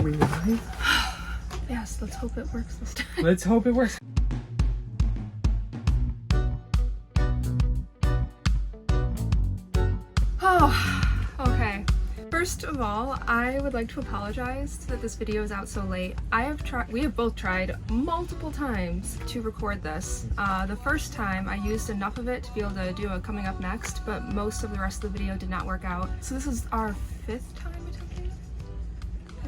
we live? Yes, let's hope it works this time. Let's hope it works. Oh, okay. First of all, I would like to apologize that this video is out so late. We have both tried multiple times to record this. The first time I used enough of it to be able to do a coming up next, but most of the rest of the video did not work out. So this is our 5th time attempting?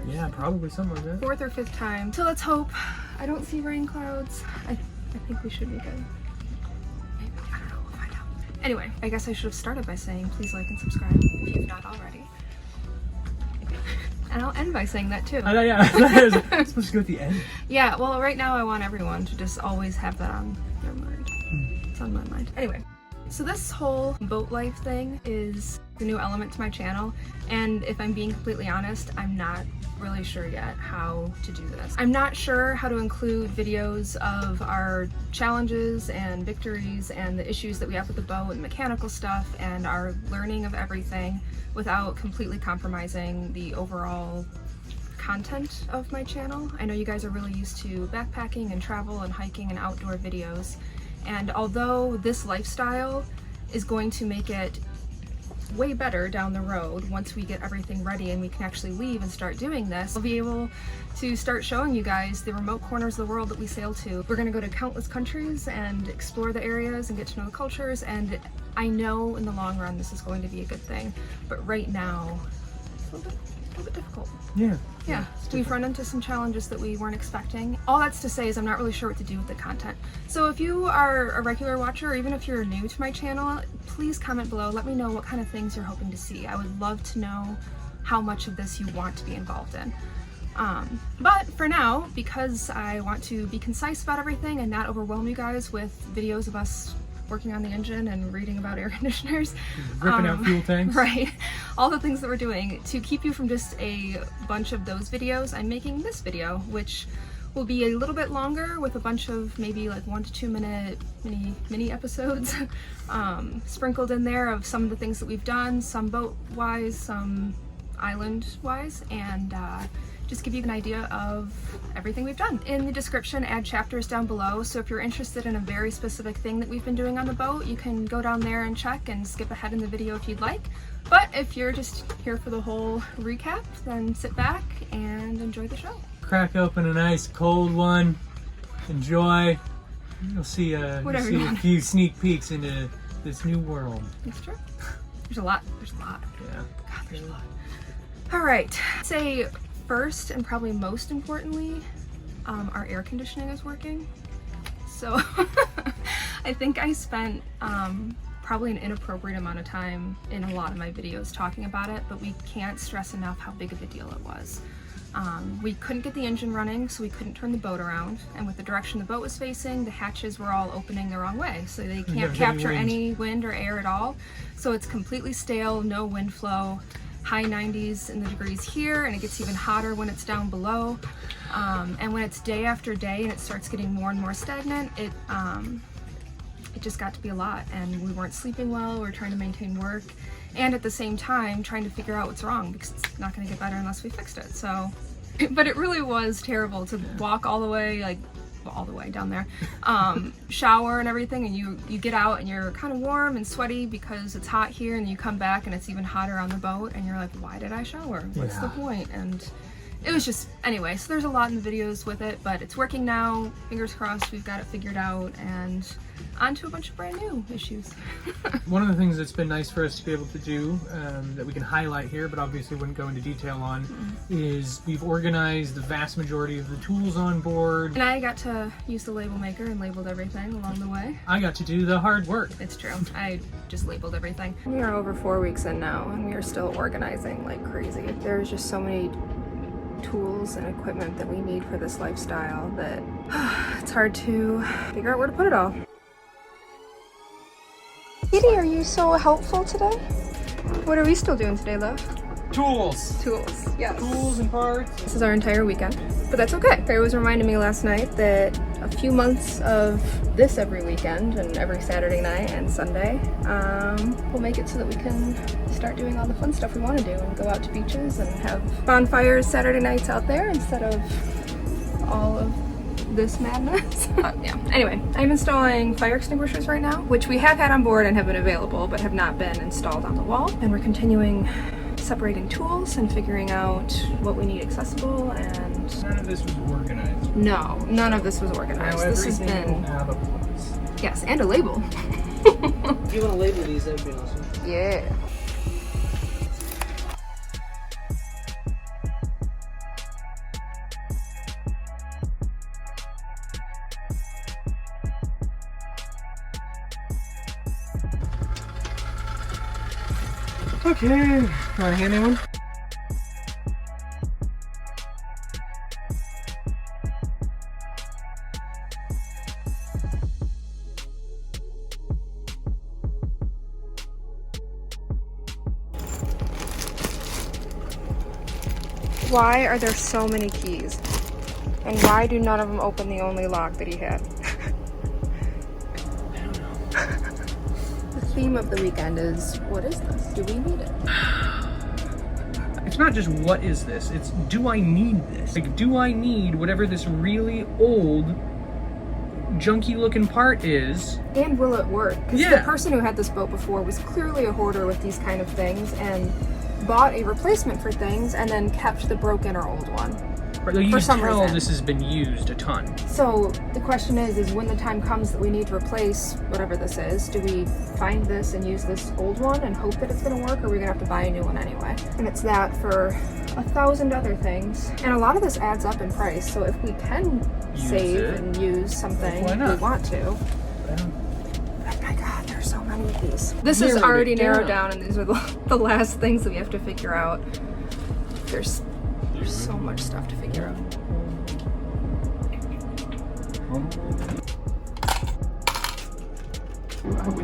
Yeah, probably something like that. 4th or 5th time. So let's hope. I don't see rain clouds. I think we should be good. Maybe, I don't know, we'll find out. Anyway, I guess I should have started by saying please like and subscribe if you've not already. And I'll end by saying that too. Yeah, I'm supposed to go at the end. Yeah, well right now I want everyone to just always have that on their mind. It's on my mind. Anyway, so this whole boat life thing is the new element to my channel, and if I'm being completely honest, I'm not really sure yet how to do this. I'm not sure how to include videos of our challenges and victories and the issues that we have with the boat and mechanical stuff and our learning of everything without completely compromising the overall content of my channel. I know you guys are really used to backpacking and travel and hiking and outdoor videos, and although this lifestyle is going to make it way better down the road once we get everything ready and we can actually leave and start doing this, I'll be able to start showing you guys the remote corners of the world that we sail to. We're gonna go to countless countries and explore the areas and get to know the cultures, and I know in the long run this is going to be a good thing, but right now it's a little bit difficult. Yeah, we've run into some challenges that we weren't expecting. All that's to say is I'm not really sure what to do with the content. So if you are a regular watcher, or even if you're new to my channel, please comment below. Let me know what kind of things you're hoping to see. I would love to know how much of this you want to be involved in. But for now, because I want to be concise about everything and not overwhelm you guys with videos of us working on the engine and reading about air conditioners, ripping out fuel tanks, right, all the things that we're doing, to keep you from just a bunch of those videos, I'm making this video, which will be a little bit longer with a bunch of maybe like 1 to 2 minute mini episodes sprinkled in there of some of the things that we've done, some boat wise, some island wise, and just give you an idea of everything we've done. In the description, add chapters down below, so if you're interested in a very specific thing that we've been doing on the boat, you can go down there and check and skip ahead in the video if you'd like. But if you're just here for the whole recap, then sit back and enjoy the show. Crack open a nice cold one, enjoy. You'll see a few sneak peeks into this new world. It's true. There's a lot. Yeah. God, there's a lot. All right, say first and probably most importantly, our air conditioning is working. So I think I spent probably an inappropriate amount of time in a lot of my videos talking about it, but we can't stress enough how big of a deal it was. We couldn't get the engine running, so we couldn't turn the boat around, and with the direction the boat was facing, the hatches were all opening the wrong way, so they can't capture any wind or air at all. So it's completely stale, no wind flow. High 90s in the degrees here, and it gets even hotter when it's down below. And when it's day after day and it starts getting more and more stagnant, it just got to be a lot, and we weren't sleeping well. We were trying to maintain work, and at the same time trying to figure out what's wrong, because it's not going to get better unless we fixed it. So, but it really was terrible to walk all the way, all the way down there, shower and everything, and you get out and you're kind of warm and sweaty because it's hot here, and you come back and it's even hotter on the boat, and you're like, why did I shower? What's the point? And it was just, anyway, so there's a lot in the videos with it, but it's working now. Fingers crossed we've got it figured out, and on to a bunch of brand new issues. One of the things that's been nice for us to be able to do, that we can highlight here, but obviously wouldn't go into detail on, is we've organized the vast majority of the tools on board. And I got to use the label maker and labeled everything along the way. I got to do the hard work. It's true. I just labeled everything. We are over 4 weeks in now, and we are still organizing like crazy. There's just so many tools and equipment that we need for this lifestyle that it's hard to figure out where to put it all. Kitty, are you so helpful today? What are we still doing today, love? tools. Tools, yes. Tools and parts. This is our entire weekend, but that's okay. Trey was reminding me last night that a few months of this every weekend and every Saturday night and Sunday will make it so that we can start doing all the fun stuff we want to do and go out to beaches and have bonfires Saturday nights out there instead of all of this madness. Yeah. Anyway, I'm installing fire extinguishers right now, which we have had on board and have been available, but have not been installed on the wall. And we're continuing separating tools and figuring out what we need accessible. And none of this was organized. No, none of this was organized. Now This has everything will been, have a place. yes, and a label. If you want to label these, that'd be awesome. Yeah. Okay, want to hand me one? Why are there so many keys? And why do none of them open the only lock that he had? I don't know. The theme of the weekend is, what is this? Do we need it? It's not just what is this, it's do I need this? Like, do I need whatever this really old, junky looking part is? And will it work? Because Yeah. the person who had this boat before was clearly a hoarder with these kind of things and bought a replacement for things and then kept the broken or old one. Like, you For can some tell reason. this has been used a ton. So the question is when the time comes that we need to replace whatever this is, do we find this and use this old one and hope that it's going to work, or are we going to have to buy a new one anyway? And it's that for 1,000 other things. And a lot of this adds up in price, so if we can Use save it. and use something, Why we not? want to. Yeah. Oh my god, there's so many of these. This is Narrowed already it narrowed down. down, and these are the last things that we have to figure out. There's so much stuff to figure out.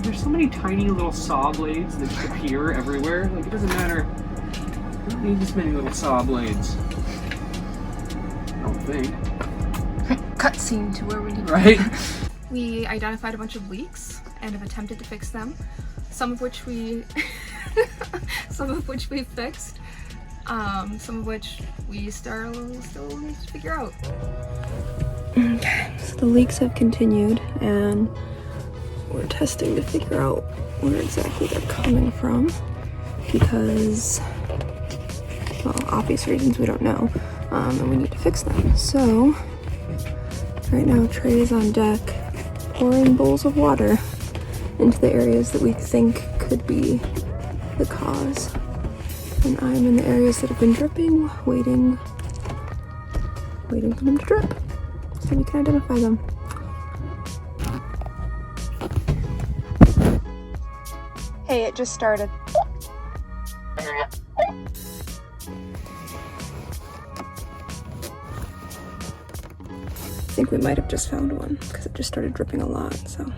There's so many tiny little saw blades that just appear everywhere. Like, it doesn't matter. You don't need this many little saw blades. I don't think. Cutscene to where we need to Right? We identified a bunch of leaks and have attempted to fix them. Some of which we fixed. Some of which we still need to figure out. Okay, so the leaks have continued and we're testing to figure out where exactly they're coming from because, well, obvious reasons we don't know, and we need to fix them. So right now Trey is on deck pouring bowls of water into the areas that we think could be the cause. And I'm in the areas that have been dripping, waiting for them to drip so we can identify them. Hey, it just started. I think we might have just found one because it just started dripping a lot, so.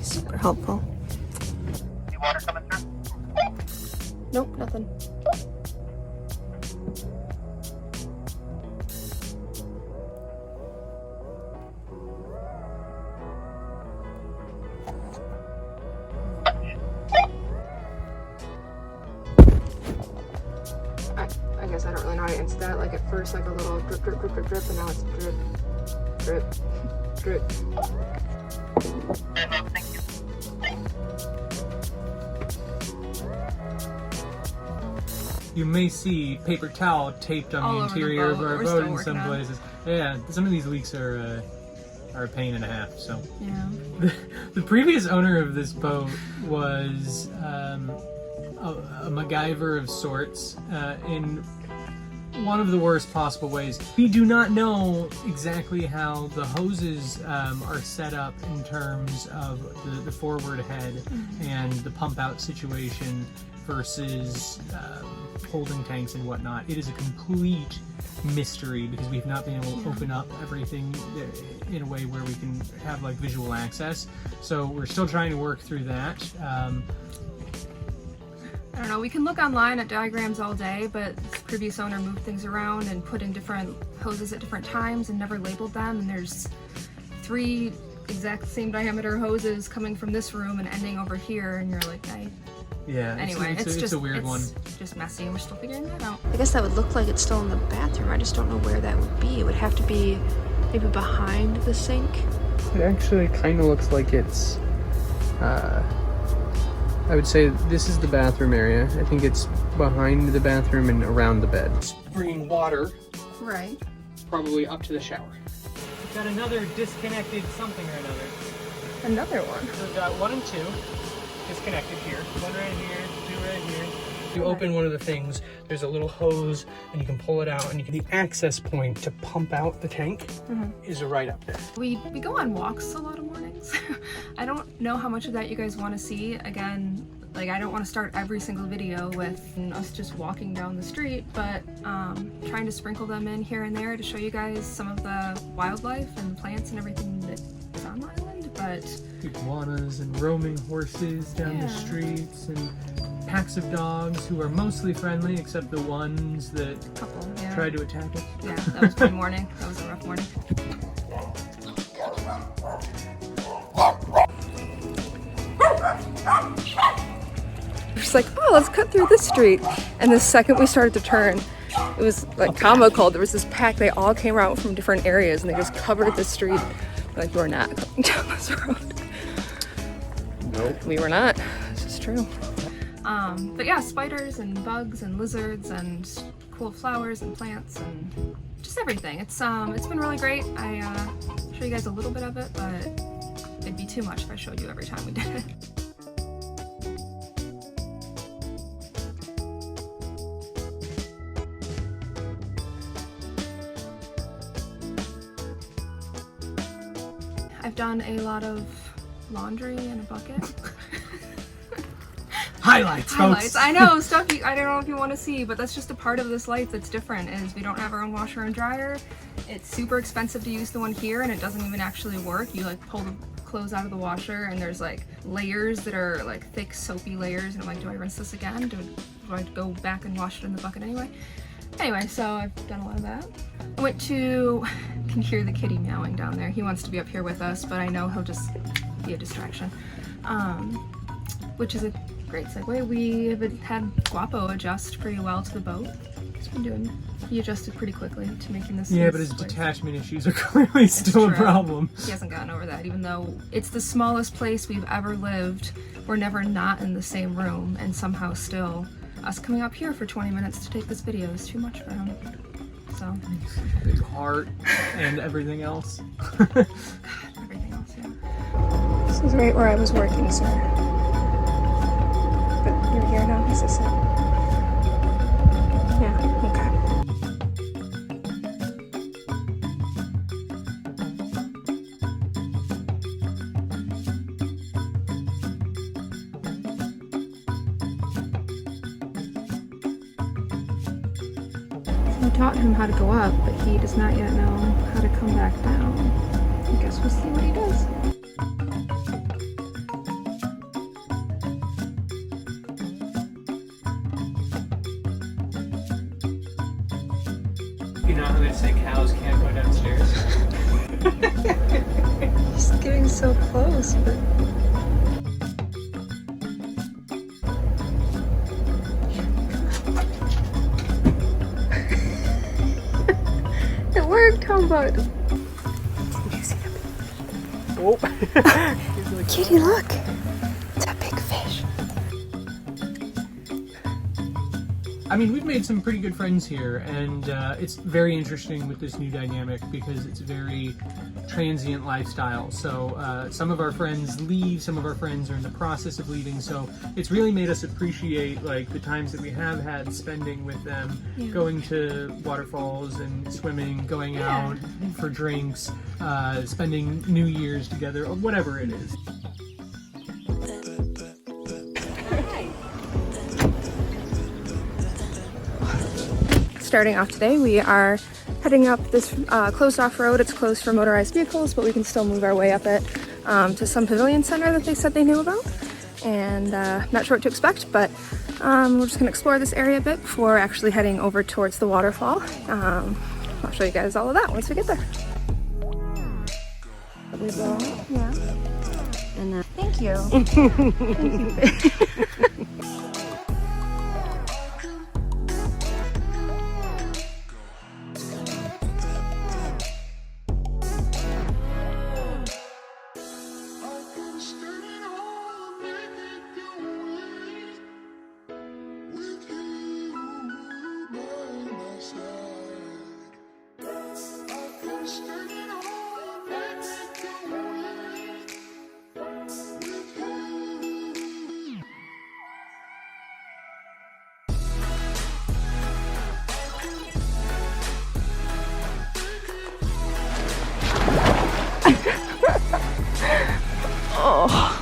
Super helpful. Any water coming through? Nope, nothing. I guess I don't really know how to answer that. Like at first, like a little drip, drip, drip, drip, drip, and now it's drip, drip, drip. Thank you. You may see paper towel taped on All the over the interior of boat. our We're boat still in working some on. places. Yeah, some of these leaks are a pain and a half. So Yeah. the previous owner of this boat was a MacGyver of sorts in one of the worst possible ways. We do not know exactly how the hoses are set up in terms of the forward head and the pump out situation versus holding tanks and whatnot. It is a complete mystery because we've not been able to open up everything in a way where we can have like visual access. So we're still trying to work through that. I don't know, we can look online at diagrams all day, but this previous owner moved things around and put in different hoses at different times and never labeled them, and there's 3 exact same diameter hoses coming from this room and ending over here, and you're like, yeah, anyway, it's just a weird one. It's just messy, and we're still figuring that out. I guess that would look like it's still in the bathroom. I just don't know where that would be. It would have to be maybe behind the sink. It actually kind of looks like it's, I would say this is the bathroom area. I think it's behind the bathroom and around the bed. It's bringing water. Right. Probably up to the shower. We've got another disconnected something or another. Another one. So we've got 1 and 2 disconnected here. 1 right here, 2 right here. You open one of the things, there's a little hose and you can pull it out, and the access point to pump out the tank is right up there. We go on walks a lot of mornings. I don't know how much of that you guys want to see. Again, like, I don't want to start every single video with us just walking down the street, but trying to sprinkle them in here and there to show you guys some of the wildlife and plants and everything that is on the island. But iguanas and roaming horses down the streets, and packs of dogs who are mostly friendly except the ones that tried to attack us. Yeah, that was my morning. That was a rough morning. Just like, oh, let's cut through this street. And the second we started to turn, it was like comical. There was this pack. They all came out from different areas and they just covered the street. Like, we're not going down this road. Nope. We were not. This is true. But yeah, spiders and bugs and lizards and cool flowers and plants and just everything. It's been really great. I show you guys a little bit of it, but it'd be too much if I showed you every time we did it. I've done a lot of laundry in a bucket. Highlights, folks. I know, stuff I don't know if you want to see, but that's just a part of this life that's different, is we don't have our own washer and dryer. It's super expensive to use the one here, and it doesn't even actually work. You like pull the clothes out of the washer, and there's like layers that are like thick soapy layers, and I'm like, do I rinse this again? Do I go back and wash it in the bucket anyway? Anyway, so I've done a lot of that. I went to, you can hear the kitty meowing down there. He wants to be up here with us, but I know he'll just be a distraction. Which is a great segue. We have had Guapo adjust pretty well to the boat. He's been doing, he adjusted pretty quickly to making this. Yeah, but his detachment issues are clearly still a problem. He hasn't gotten over that, even though it's the smallest place we've ever lived. We're never not in the same room, and somehow still us coming up here for 20 minutes to take this video is too much for him. So his heart and everything else. God, everything else, yeah. This is right where I was working, sir. But you're here now, is this it? Yeah, okay. I taught him how to go up, but he does not yet know how to come back down. I guess we'll see what he does. You know how they say cows can't go downstairs? He's getting so close, but... It worked, how about? Did you see that? Oh. Kitty, look! It's a big fish. I mean, we've made some pretty good friends here, and it's very interesting with this new dynamic because it's a very transient lifestyle. So some of our friends leave, some of our friends are in the process of leaving, so it's really made us appreciate like the times that we have had spending with them, going to waterfalls and swimming, going out for drinks, spending New Year's together, or whatever it is. starting off today. We are heading up this closed off road. It's closed for motorized vehicles, but we can still move our way up it to some pavilion center that they said they knew about. And not sure what to expect, but we're just gonna explore this area a bit before actually heading over towards the waterfall. I'll show you guys all of that once we get there. Yeah. And thank you. Thank you. Oh.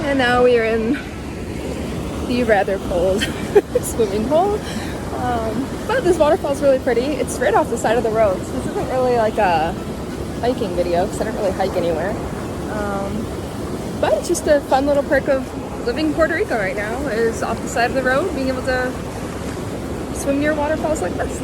And now we are in the rather cold swimming hole. But this waterfall is really pretty. It's right off the side of the road, so this isn't really like a hiking video because I don't really hike anywhere. But it's just a fun little perk of living in Puerto Rico right now, is off the side of the road, being able to swim near waterfalls like this.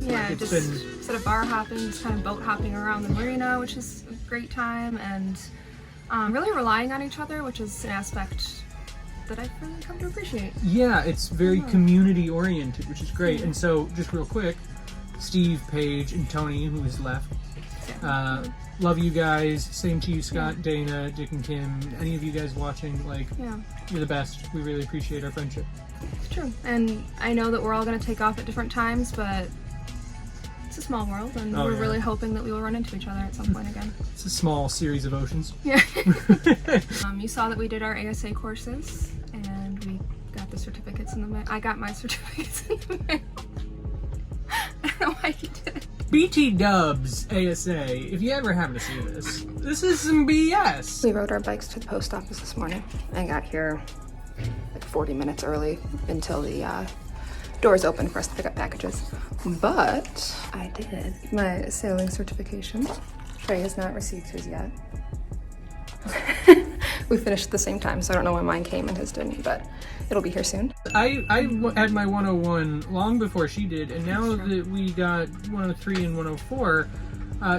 Yeah, just instead of bar hopping, just kind of boat hopping around the marina, which is a great time, and really relying on each other, which is an aspect that I've really come to appreciate. Yeah, it's very community oriented, which is great. And so, just real quick, Steve, Paige, and Tony, who is left, love you guys. Same to you, Scott, Dana, Dick, and Kim. Any of you guys watching, like, you're the best. We really appreciate our friendship. It's true. And I know that we're all going to take off at different times, but it's a small world, and we're really hoping that we will run into each other at some point again. It's a small series of oceans. Yeah. You saw that we did our ASA courses, and we got the certificates in the mail. I got my certificates in the mail. I don't know why you did it. BT Dubs ASA, if you ever happen to see this is some BS. We rode our bikes to the post office this morning. I got here like 40 minutes early until the doors open for us to pick up packages. But I did my sailing certification. Trey has not received his yet. We finished at the same time, so I don't know when mine came and his didn't, but it'll be here soon. I had my 101 long before she did, and now that we got 103 and 104,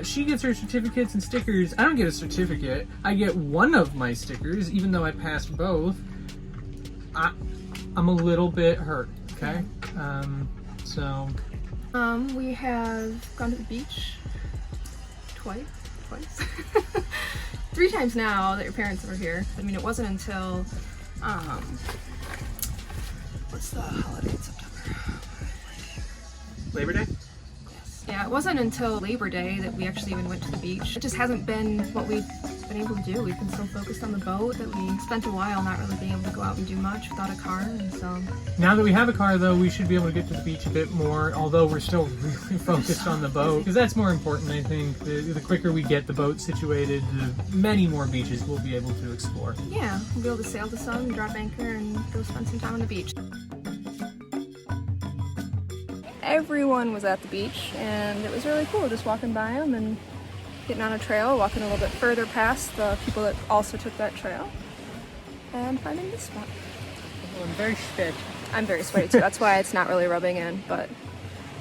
she gets her certificates and stickers. I don't get a certificate. I get one of my stickers, even though I passed both. I'm a little bit hurt, okay? We have gone to the beach twice. 3 times now that your parents were here. I mean, it wasn't until, what's the holiday in September? Labor Day? Yes. Yeah, wasn't until Labor Day that we actually even went to the beach. It just hasn't been what we've been able to do. We've been so focused on the boat that we spent a while not really being able to go out and do much without a car, and so... Now that we have a car, though, we should be able to get to the beach a bit more, although we're still really focused on the boat, because that's more important, I think. The quicker we get the boat situated, the many more beaches we'll be able to explore. Yeah, we'll be able to sail the sun, drop anchor, and go spend some time on the beach. Everyone was at the beach, and it was really cool just walking by them and getting on a trail, walking a little bit further past the people that also took that trail, and finding this spot. Oh, I'm very sweaty. I'm very sweaty too, that's why it's not really rubbing in, but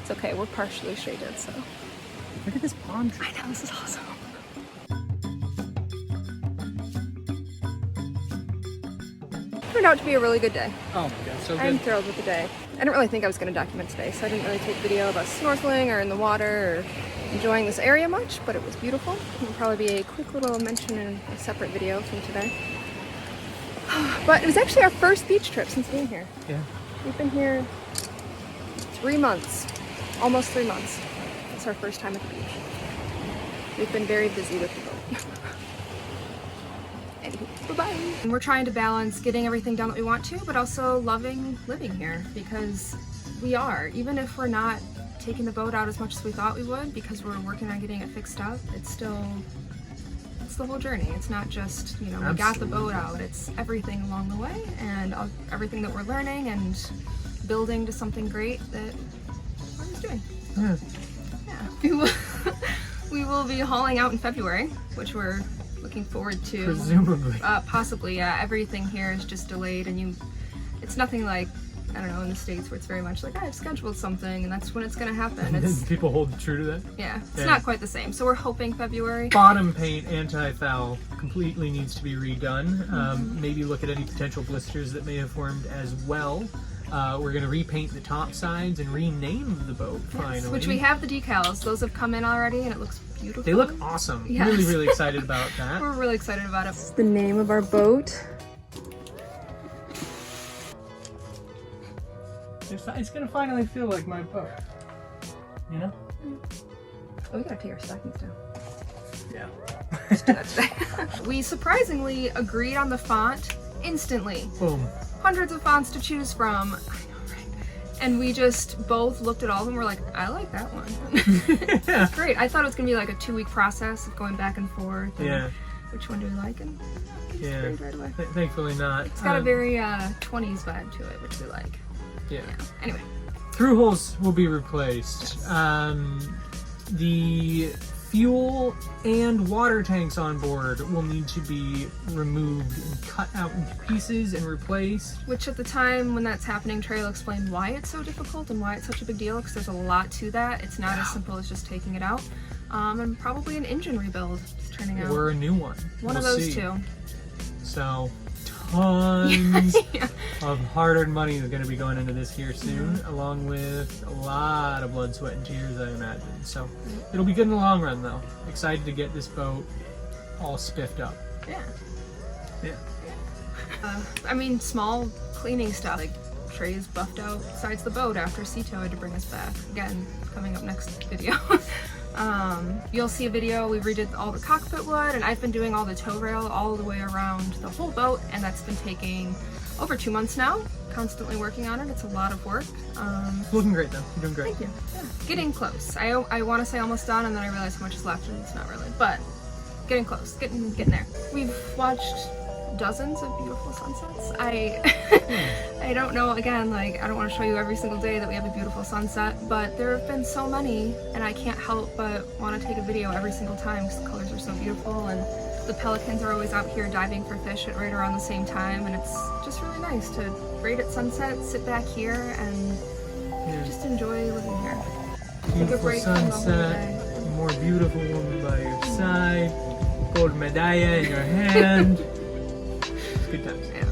it's okay, we're partially shaded, so. Look at this palm tree. I know, this is awesome. Turned out to be a really good day. Oh my god, so good. I'm thrilled with the day. I didn't really think I was going to document today, so I didn't really take video of us snorkeling or in the water or enjoying this area much, but it was beautiful. It'll probably be a quick little mention in a separate video from today. But it was actually our first beach trip since being here. Yeah. We've been here 3 months, almost 3 months. It's our first time at the beach. We've been very busy with the boat. Bye-bye. And we're trying to balance getting everything done that we want to, but also loving living here, because we are. Even if we're not taking the boat out as much as we thought we would, because we're working on getting it fixed up, it's the whole journey. It's not just, you know, we got the boat out. It's everything along the way, and everything that we're learning and building to something great that we're just doing. Yeah. Yeah. We will be hauling out in February, which we're looking forward to. Presumably. Possibly, yeah. Everything here is just delayed, and it's nothing like, I don't know, in the States where it's very much like, I've scheduled something and that's when it's gonna happen. And people hold true to that? Yeah, it's not quite the same. So we're hoping February. Bottom paint, anti-foul, completely needs to be redone. Maybe look at any potential blisters that may have formed as well. We're going to repaint the top sides and rename the boat finally. Which we have the decals. Those have come in already and it looks beautiful. They look awesome. Yes. Really, really excited about that. We're really excited about it. It's the name of our boat. It's going to finally feel like my boat. You know? Oh, we gotta take our stockings down. Yeah. Let's do that today. We surprisingly agreed on the font instantly. Boom. Hundreds of fonts to choose from. I know, right? And we just both looked at all of them. We're like, I like that one. Yeah. It's great. I thought it was gonna be like a 2-week process of going back and forth. And Yeah. which one do we like? And Yeah. agreed right away. Thankfully not. It's got a very 20s vibe to it, which we like. Yeah. Anyway. Through holes will be replaced. The fuel and water tanks on board will need to be removed and cut out into pieces and replaced. Which at the time when that's happening, Trey will explain why it's so difficult and why it's such a big deal, because there's a lot to that. It's not as simple as just taking it out. And probably an engine rebuild is turning out. Or a new one. One of We'll those see. two. So tons Yeah. of hard-earned money is going to be going into this here soon, along with a lot of blood, sweat, and tears, I imagine. So it'll be good in the long run, though. Excited to get this boat all spiffed up. Yeah. Yeah. I mean, small cleaning stuff. Like Trey's buffed out sides the boat after Cito had to bring us back. Again, coming up next video. You'll see a video, we redid all the cockpit wood, and I've been doing all the tow rail all the way around the whole boat, and that's been taking over 2 months now. Constantly working on it. It's a lot of work. Looking great, though. You're doing great. Thank you. Yeah. Getting close. I want to say almost done, and then I realize how much is left, and it's not really. But getting close. Getting there. We've watched dozens of beautiful sunsets. I don't know, again, like, I don't want to show you every single day that we have a beautiful sunset, but there have been so many, and I can't help but want to take a video every single time because the colors are so beautiful, and the pelicans are always out here diving for fish at right around the same time, and it's just really nice to raid at sunset, sit back here, and just enjoy living here. Take a Beautiful break from the whole sunset, day. a more beautiful woman by your side, gold medalla in your hand. Good times. Yeah.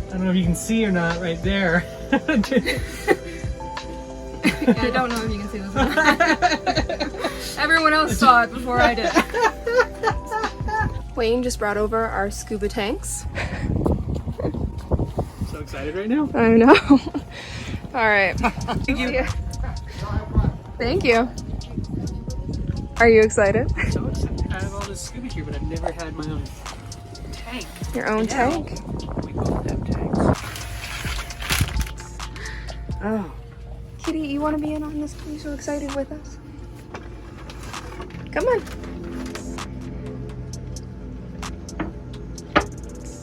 I don't know if you can see or not right there. Yeah, I don't know if you can see this one. Everyone else saw it before I did. Wayne just brought over our scuba tanks. So excited right now. I know. All right. Thank you. Yeah. Thank you. Are you excited? So excited. I have all this scuba gear, but I've never had my own tank. Your own tank? We both have tanks. Oh. Kitty, you want to be in on this? Are you so excited with us? Come on.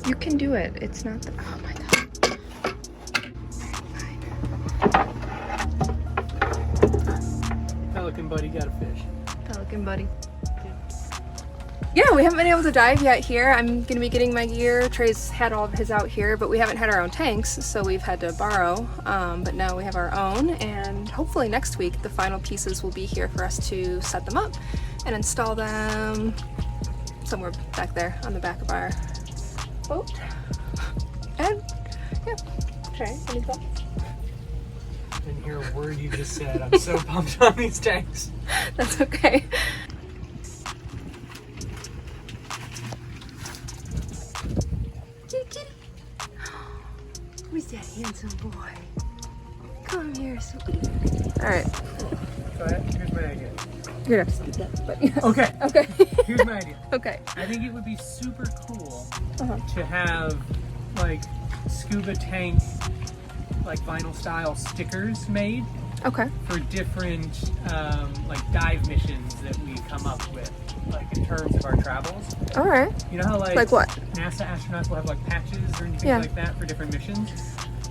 You can do it. It's not the... Oh my god. Pelican buddy got a fish. Pelican buddy. Yeah, we haven't been able to dive yet here. I'm gonna be getting my gear. Trey's had all of his out here, but we haven't had our own tanks, so we've had to borrow. But now we have our own, and hopefully next week the final pieces will be here for us to set them up and install them somewhere back there on the back of our boat. And yeah, Trey, any thoughts? I didn't hear a word you just said. I'm so pumped on these tanks. That's okay. Who's that handsome boy? Come here, sweetie. All right. So here's my idea. You're gonna have to speak up, but yes. Okay. Okay. Here's my idea. Okay. I think it would be super cool Uh-huh. to have like scuba tank, like vinyl style stickers made Okay. for different like dive missions that we come up with, like in terms of our travels. All right. You know how Like what? NASA astronauts will have like patches or anything Yeah. like that for different missions?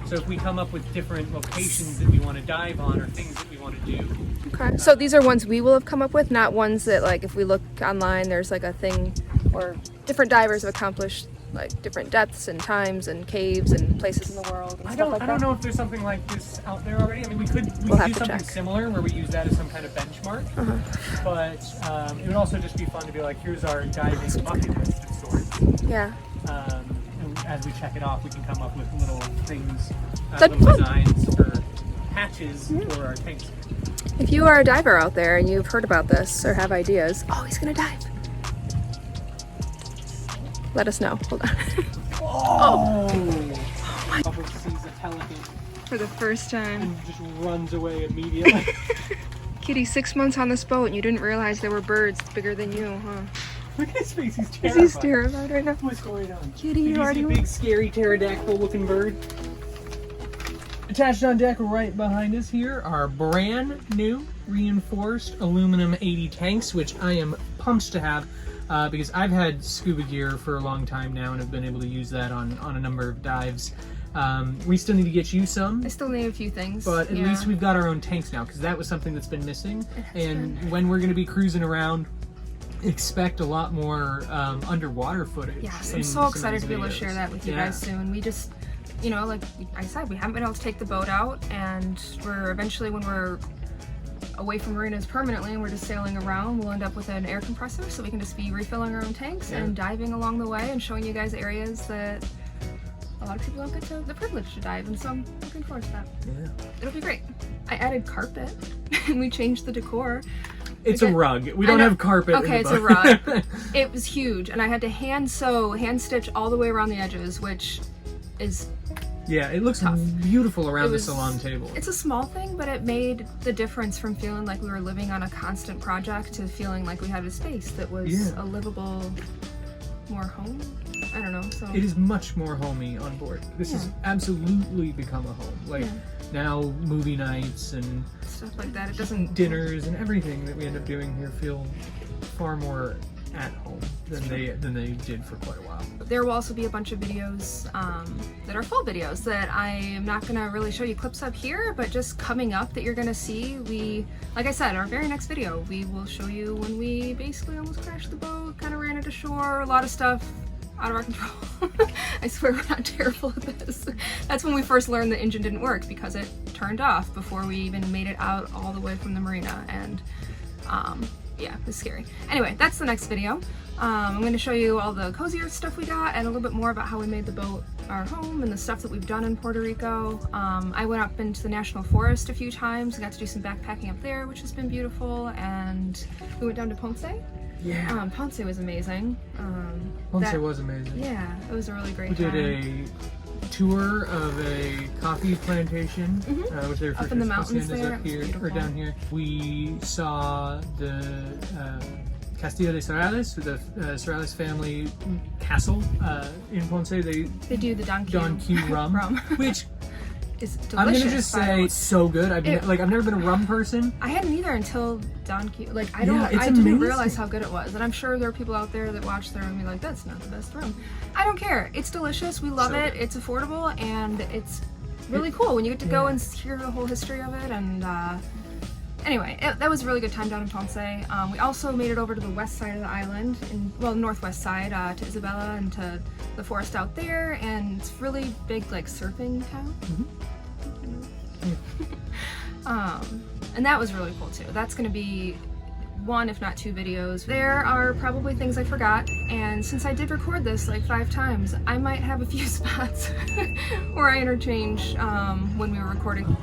So if we come up with different locations that we want to dive on or things that we want to do. Okay. So these are ones we will have come up with, not ones that like if we look online, there's like a thing or different divers have accomplished like different depths and times and caves and places in the world. And I stuff like don't that. know if there's something like this out there already. I mean, we could We'll have do to something check. similar where we use that as some kind of benchmark. But it would also just be fun to be like, here's our diving bucket list of sorts. Yeah. And as we check it off, we can come up with little things, That'd little be fun. designs for patches for our tanks. If you are a diver out there and you've heard about this or have ideas, oh, he's gonna dive. Let us know. Hold on. Oh! Guapo sees a pelican For the first time. and just runs away immediately. Kitty, 6 months on this boat and you didn't realize there were birds bigger than you, huh? Look at his face, he's Is terrified. he terrified right now? What's going on? Kitty, Did you you already see a big, scary pterodactyl-looking bird? Attached on deck right behind us here are brand new reinforced aluminum 80 tanks, which I am pumped to have because I've had scuba gear for a long time now and have been able to use that on a number of dives. We still need to get you some. I still need a few things. But at yeah. least we've got our own tanks now, because that was something that's been missing. And when we're going to be cruising around, expect a lot more underwater footage. Yes, I'm in so some of excited these to be able to videos. share that with you Yeah. guys soon. We just, you know, like I said, we haven't been able to take the boat out, and we're eventually, when we're away from marinas permanently and we're just sailing around, we'll end up with an air compressor so we can just be refilling our own tanks and diving along the way and showing you guys areas that a lot of people don't get the privilege to dive, and so I'm looking forward to that. Yeah. It'll be great. I added carpet and we changed the decor. It's a Okay. rug. We I don't know. have carpet. Okay, in it's the a boat. rug. It was huge, and I had to hand stitch all the way around the edges, which is, Yeah, it looks Tough. beautiful around It the was- salon table. it's a small thing, but it made the difference from feeling like we were living on a constant project to feeling like we had a space that was Yeah. a livable, more home. I don't know. So It is much more homey on board. This has absolutely become a home. Like now, movie nights and stuff like that. It doesn't. dinners and everything that we end up doing here feel far more at home than they did for quite a while. There will also be a bunch of videos that are full videos that I am not going to really show you clips of here, but just coming up that you're going to see. We, like I said, our very next video, we will show you when we basically almost crashed the boat, kind of ran into shore, a lot of stuff out of our control. I swear we're not terrible at this. That's when we first learned the engine didn't work, because it turned off before we even made it out all the way from the marina, and yeah, it was scary. Anyway, that's the next video. I'm going to show you all the cozier stuff we got and a little bit more about how we made the boat our home and the stuff that we've done in Puerto Rico. I went up into the National Forest a few times, got to do some backpacking up there, which has been beautiful, and we went down to Ponce. Yeah, Ponce was amazing. Ponce that- was amazing. Yeah, it was a really great We did time. tour of a coffee plantation, which they refer Up to in the as mountains haciendas there. up here, It's or beautiful. down here. We saw the Castillo de Sorales, the Sorales family castle in Ponce. They do the Don Q, Don Q rum, which is delicious. I'm gonna just by the say way. it's so good. I've never been a rum person. I hadn't either until Don Q. Like I Yeah, it's didn't amazing. realize how good it was, and I'm sure there are people out there that watch there and be like, "That's not the best rum." I don't care. It's delicious. We love So it. good. It's affordable, and it's really cool when you get to go and hear the whole history of it. And anyway, that was a really good time down in Ponce. We also made it over to the west side of the island, northwest side, to Isabela and to the forest out there, and it's really big, like surfing town. And that was really cool too. That's gonna be one, if not two videos. There are probably things I forgot, and since I did record this like 5 times, I might have a few spots where I interchange when we were recording.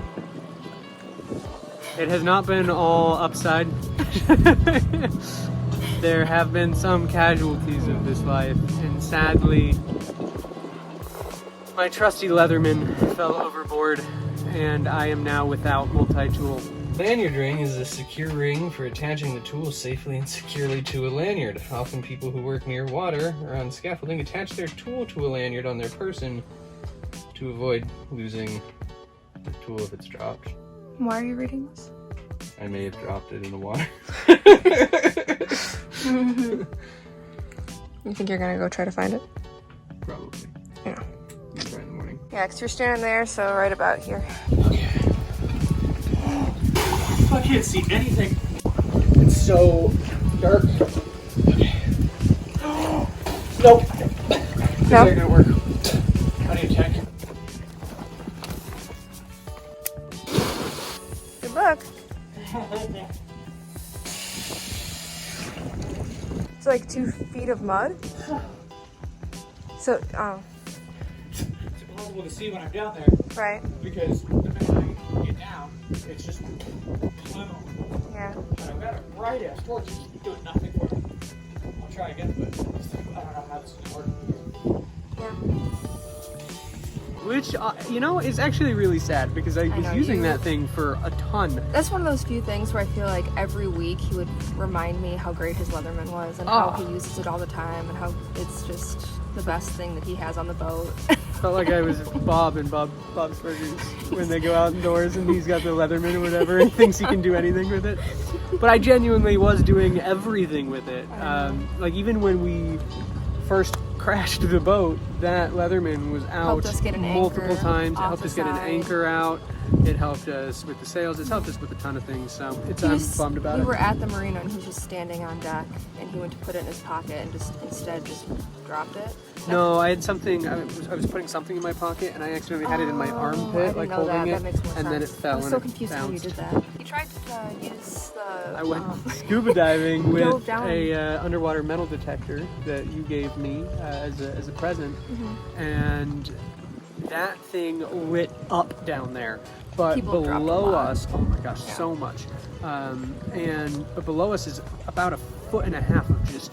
It has not been all upside. There have been some casualties of this life, and sadly, my trusty Leatherman fell overboard, and I am now without multi-tool. Lanyard ring is a secure ring for attaching the tool safely and securely to a lanyard. Often people who work near water or on scaffolding attach their tool to a lanyard on their person to avoid losing the tool if it's dropped. Why are you reading this? I may have dropped it in the water. You think you're gonna go try to find it? Probably. Yeah. I'll try in the morning. Yeah, 'cause you're standing there, so right about here. I can't see anything. It's so dark. Okay. Nope. This No? ain't gonna work. How do you check? Good luck. It's like 2 feet of mud. So, It's impossible to see when I'm down there right. because the minute I get down, it's just plume. Yeah. But I've got a bright ass torch that's doing nothing for me. I'll try again, but I don't know how this is gonna work. Yeah. Which, is actually really sad because I was know, using you- that thing for a ton. That's one of those few things where I feel like every week he would remind me how great his Leatherman was and how he uses it all the time and how it's just the best thing that he has on the boat. Felt like I was Bob and Bob's Burgers when they go out indoors and he's got the Leatherman or whatever and thinks he can do anything with it. But I genuinely was doing everything with it. Like even when we first crashed the boat, that Leatherman was out Helped us get an multiple anchor times. It off helped the us get an side. anchor out. It helped us with the sails. It's helped us with a ton of things. So I'm bummed about we it. were at the marina and he was just standing on deck and he went to put it in his pocket and instead dropped it. No, I had something. I was putting something in my pocket, and I accidentally had it in my I armpit, didn't like know holding that. it, That makes more and then it sense. fell I was and so it confused how you bounced. did that. You tried to use the. I went scuba diving with Dove down. a underwater metal detector that you gave me as a present, Mm-hmm. and that thing lit up down there. But People dropped a below lot. us, oh my gosh, so much. But below us is about 1.5 feet of just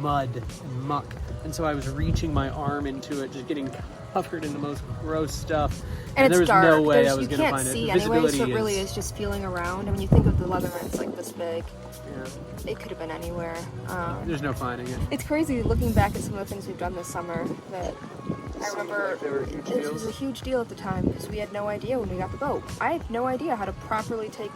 mud and muck. And so I was reaching my arm into it, just getting covered in the most gross stuff. And there it's was dark. no way I was you going to can't find see it. The anyway, so visibility it really is just feeling around. And when you think of the Leatherman, it's like this big. Yeah, It could have been anywhere. there's no finding it. It's crazy looking back at some of the things we've done this summer that I remember They were huge it was deals. a huge deal at the time because we had no idea when we got the boat. I had no idea how to properly take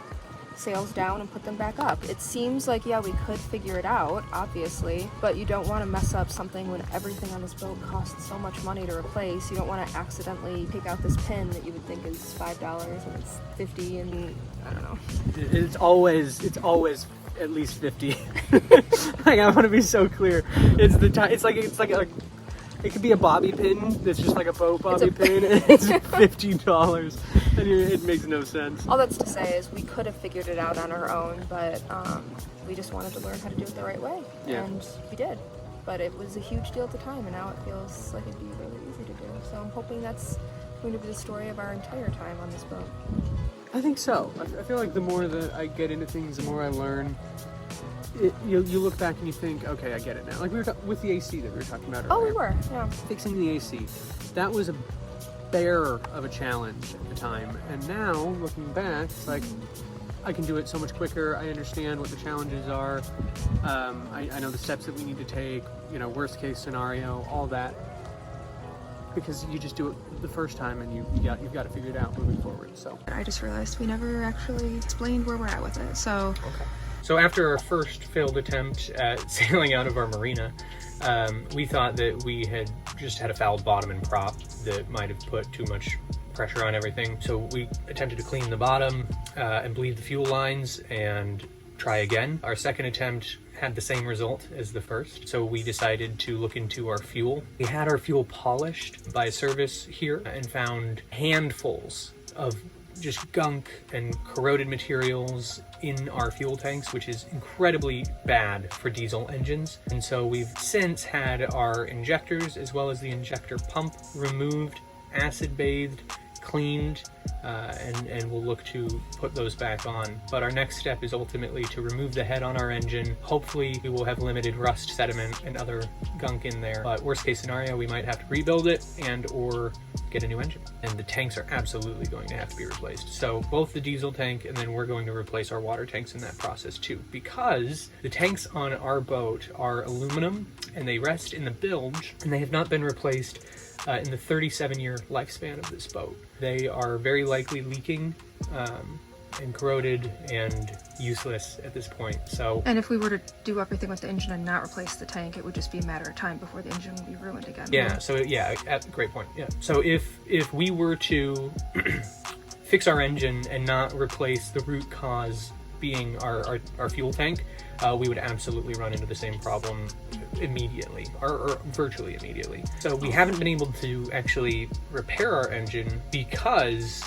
sails down and put them back up. It seems like, yeah, we could figure it out, obviously, but you don't want to mess up something when everything on this boat costs so much money to replace. You don't want to accidentally take out this pin that you would think is $5 and it's $50 and I don't know. It's always at least 50. Like, I want to be so clear. It's like it could be a bobby pin that's just like a boat bobby pin, and it's $50, and it makes no sense. All that's to say is we could have figured it out on our own, but we just wanted to learn how to do it the right way, Yeah. and we did. But it was a huge deal at the time, and now it feels like it'd be really easy to do. So I'm hoping that's going to be the story of our entire time on this boat. I think so. I feel like the more that I get into things, the more I learn. You look back and you think, okay, I get it now. Like we were with the AC that we were talking about earlier. Oh, we were, yeah. Fixing the AC. That was despair of a challenge at the time. And now, looking back, it's like, I can do it so much quicker. I understand what the challenges are. I know the steps that we need to take, you know, worst case scenario, all that. Because you just do it the first time and you've got to figure it out moving forward. So I just realized we never actually explained where we're at with it. So okay. So after our first failed attempt at sailing out of our marina, we thought that we had just had a fouled bottom and prop that might have put too much pressure on everything. So we attempted to clean the bottom and bleed the fuel lines and try again. Our second attempt had the same result as the first, so we decided to look into our fuel. We had our fuel polished by a service here and found handfuls of just gunk and corroded materials in our fuel tanks, which is incredibly bad for diesel engines. And so we've since had our injectors as well as the injector pump removed, acid bathed, cleaned, and we'll look to put those back on. But our next step is ultimately to remove the head on our engine. Hopefully we will have limited rust, sediment, and other gunk in there. But worst case scenario, we might have to rebuild it and or get a new engine. And the tanks are absolutely going to have to be replaced. So both the diesel tank, and then we're going to replace our water tanks in that process too, because the tanks on our boat are aluminum and they rest in the bilge, and they have not been replaced in the 37-year lifespan of this boat. They are very likely leaking and corroded and useless at this point. So, and if we were to do everything with the engine and not replace the tank, it would just be a matter of time before the engine would be ruined again. Yeah, so yeah, great point. Yeah. So if we were to fix our engine and not replace the root cause being our fuel tank, we would absolutely run into the same problem immediately, or virtually immediately. So we haven't been able to actually repair our engine because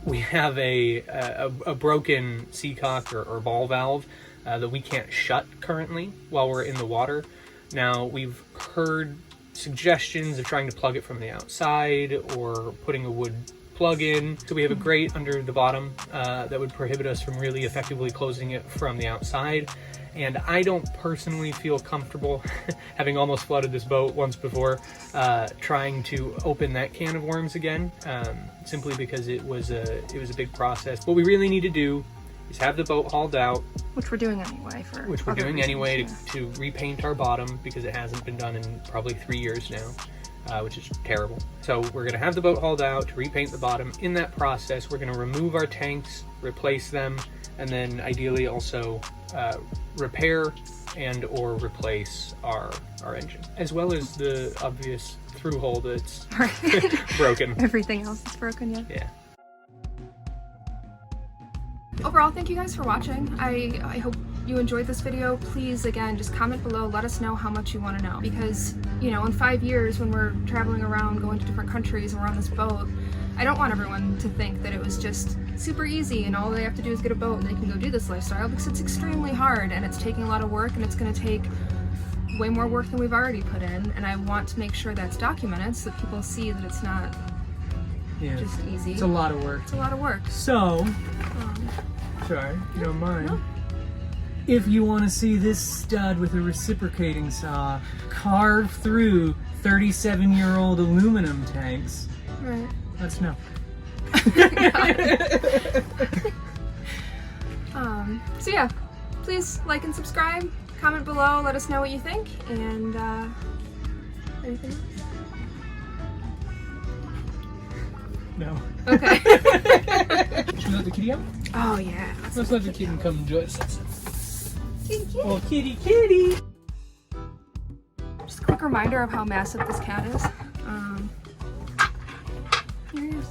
we have a broken seacock or ball valve that we can't shut currently while we're in the water. Now, we've heard suggestions of trying to plug it from the outside or putting a wood plug in. So we have a grate under the bottom that would prohibit us from really effectively closing it from the outside. And I don't personally feel comfortable, having almost flooded this boat once before, trying to open that can of worms again, simply because it was a big process. What we really need to do is have the boat hauled out, which we're doing anyway to repaint our bottom, because it hasn't been done in probably 3 years now, which is terrible. So we're gonna have the boat hauled out to repaint the bottom. In that process, we're gonna remove our tanks, replace them, and then ideally also repair and or replace our engine, as well as the obvious through hole that's broken. Everything else is broken, yeah. Yeah. Overall, thank you guys for watching. I hope you enjoyed this video. Please, again, just comment below, let us know how much you want to know, because, you know, in 5 years when we're traveling around, going to different countries, and we're on this boat, I don't want everyone to think that it was just super easy and all they have to do is get a boat and they can go do this lifestyle, because it's extremely hard and it's taking a lot of work, and it's going to take way more work than we've already put in, and I want to make sure that's documented so that people see that it's not just easy. It's a lot of work. It's a lot of work. So, sorry, if you don't mind. No. If you want to see this stud with a reciprocating saw carve through 37-year-old aluminum tanks, Right. let us know. So yeah, please like and subscribe, comment below, let us know what you think, and anything else? No. Okay. Should we let the kitty out? Oh yeah. Let's let the kitty come enjoy us. Kitty, kitty. Oh, kitty, kitty! Just a quick reminder of how massive this cat is. Here he is.